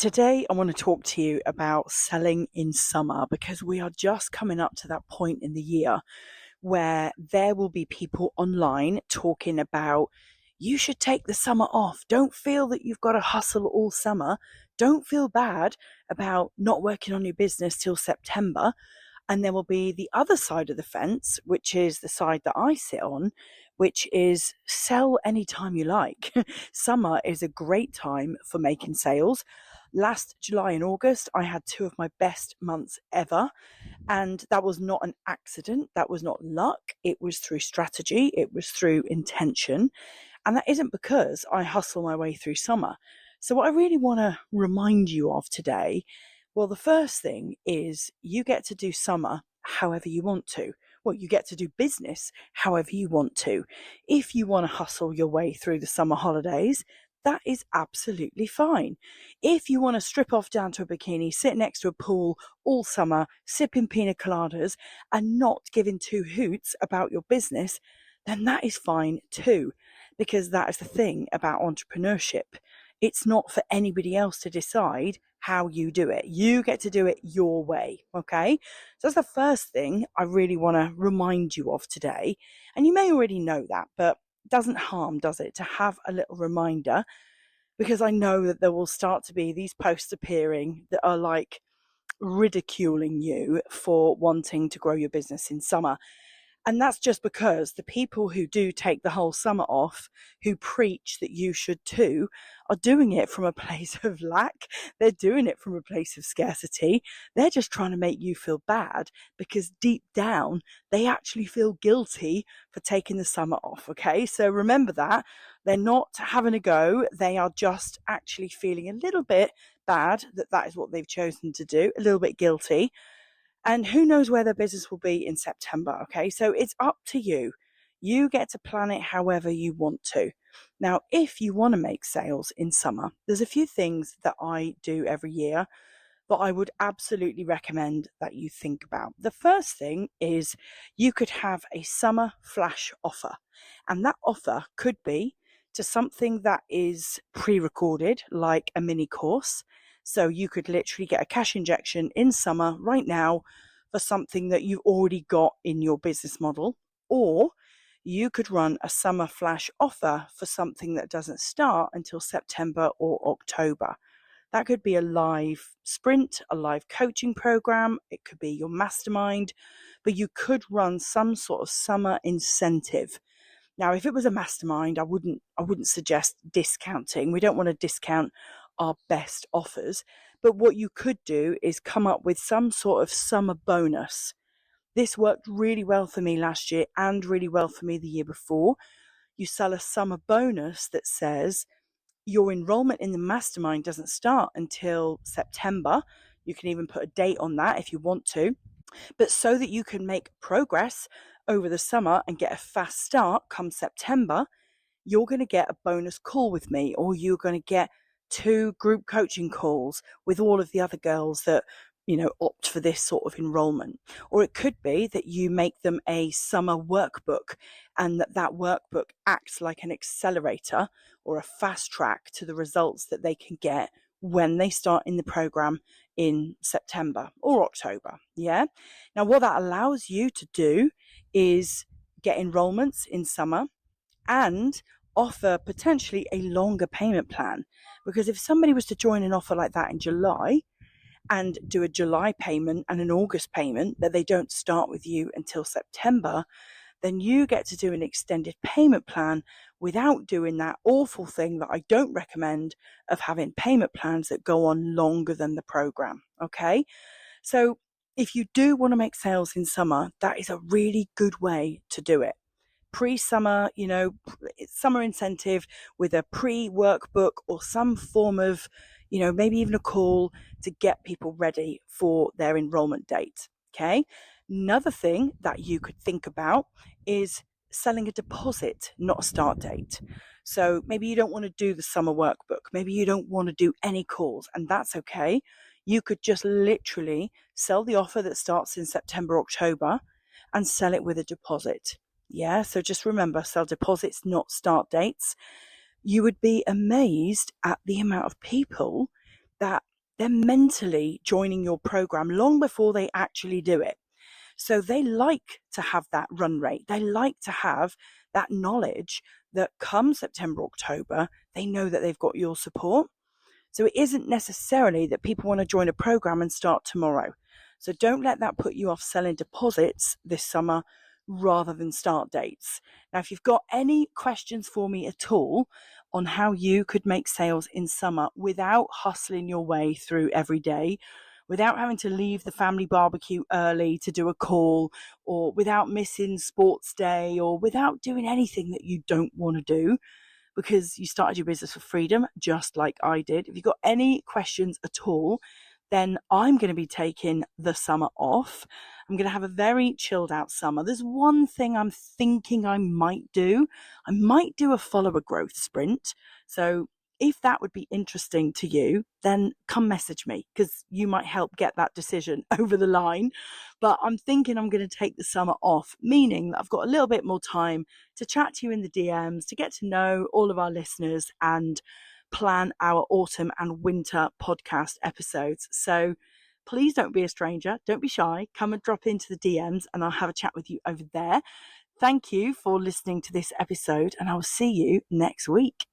Today, I want to talk to you about selling in summer because we are just coming up to that point in the year where there will be people online talking about you should take the summer off. Don't feel that you've got to hustle all summer. Don't feel bad about not working on your business till September. And there will be the other side of the fence, which is the side that I sit on, which is sell anytime you like. Summer is a great time for making sales. Last July and August, I had two of my best months ever. And that was not an accident. That was not luck. It was through strategy. It was through intention. And that isn't because I hustle my way through summer. So what I really want to remind you of today, well, the first thing is you get to do summer however you want to. Well, you get to do business however you want to. If you want to hustle your way through the summer holidays, that is absolutely fine. If you want to strip off down to a bikini, sit next to a pool all summer, sipping pina coladas and not giving two hoots about your business, then that is fine too. Because that is the thing about entrepreneurship. It's not for anybody else to decide how you do it. You get to do it your way, okay? So that's the first thing I really want to remind you of today. And you may already know that, but it doesn't harm, does it, to have a little reminder, because I know that there will start to be these posts appearing that are like ridiculing you for wanting to grow your business in summer. And that's just because the people who do take the whole summer off, who preach that you should too, are doing it from a place of lack. They're doing it from a place of scarcity. They're just trying to make you feel bad because deep down, they actually feel guilty for taking the summer off. Okay. So remember that. They're not having a go. They are just actually feeling a little bit bad that that is what they've chosen to do, a little bit guilty. And who knows where their business will be in September, okay? So it's up to you. You get to plan it however you want to. Now, if you want to make sales in summer, there's a few things that I do every year that I would absolutely recommend that you think about. The first thing is you could have a summer flash offer, and that offer could be to something that is pre-recorded, like a mini course. So you could literally get a cash injection in summer right now for something that you've already got in your business model, or you could run a summer flash offer for something that doesn't start until September or October. That could be a live sprint, a live coaching program. It could be your mastermind, but you could run some sort of summer incentive. Now, if it was a mastermind, I wouldn't suggest discounting. We don't want to discount our best offers, but what you could do is come up with some sort of summer bonus. This worked really well for me last year and really well for me the year before. You sell a summer bonus that says your enrollment in the mastermind doesn't start until September. You can even put a date on that if you want to, but so that you can make progress over the summer and get a fast start come September, you're going to get a bonus call with me, or you're going to get 2 group coaching calls with all of the other girls that, opt for this sort of enrollment. Or it could be that you make them a summer workbook, and that workbook acts like an accelerator or a fast track to the results that they can get when they start in the program in September or October. Yeah. Now, what that allows you to do is get enrollments in summer and offer potentially a longer payment plan. Because if somebody was to join an offer like that in July and do a July payment and an August payment, but they don't start with you until September, then you get to do an extended payment plan without doing that awful thing that I don't recommend of having payment plans that go on longer than the program. Okay. So if you do want to make sales in summer, that is a really good way to do it. Pre-summer, summer incentive with a pre-workbook or some form of, maybe even a call to get people ready for their enrollment date. Okay. Another thing that you could think about is selling a deposit, not a start date. So maybe you don't want to do the summer workbook. Maybe you don't want to do any calls, and that's okay. You could just literally sell the offer that starts in September, October, and sell it with a deposit. Yeah, so just remember, sell deposits, not start dates. You would be amazed at the amount of people that they're mentally joining your program long before they actually do it. So they like to have that run rate. They like to have that knowledge that come September, October, they know that they've got your support. So it isn't necessarily that people want to join a program and start tomorrow. So don't let that put you off selling deposits this summer rather than start dates. Now, if you've got any questions for me at all on how you could make sales in summer without hustling your way through every day, without having to leave the family barbecue early to do a call, or without missing sports day, or without doing anything that you don't want to do because you started your business for freedom, just like I did. If you've got any questions at all, then I'm going to be taking the summer off. I'm going to have a very chilled out summer. There's one thing I'm thinking I might do. I might do a follower growth sprint. So if that would be interesting to you, then come message me because you might help get that decision over the line. But I'm thinking I'm going to take the summer off, meaning that I've got a little bit more time to chat to you in the DMs, to get to know all of our listeners and plan our autumn and winter podcast episodes. So please don't be a stranger. Don't be shy. Come and drop into the DMs and I'll have a chat with you over there. Thank you for listening to this episode and I will see you next week.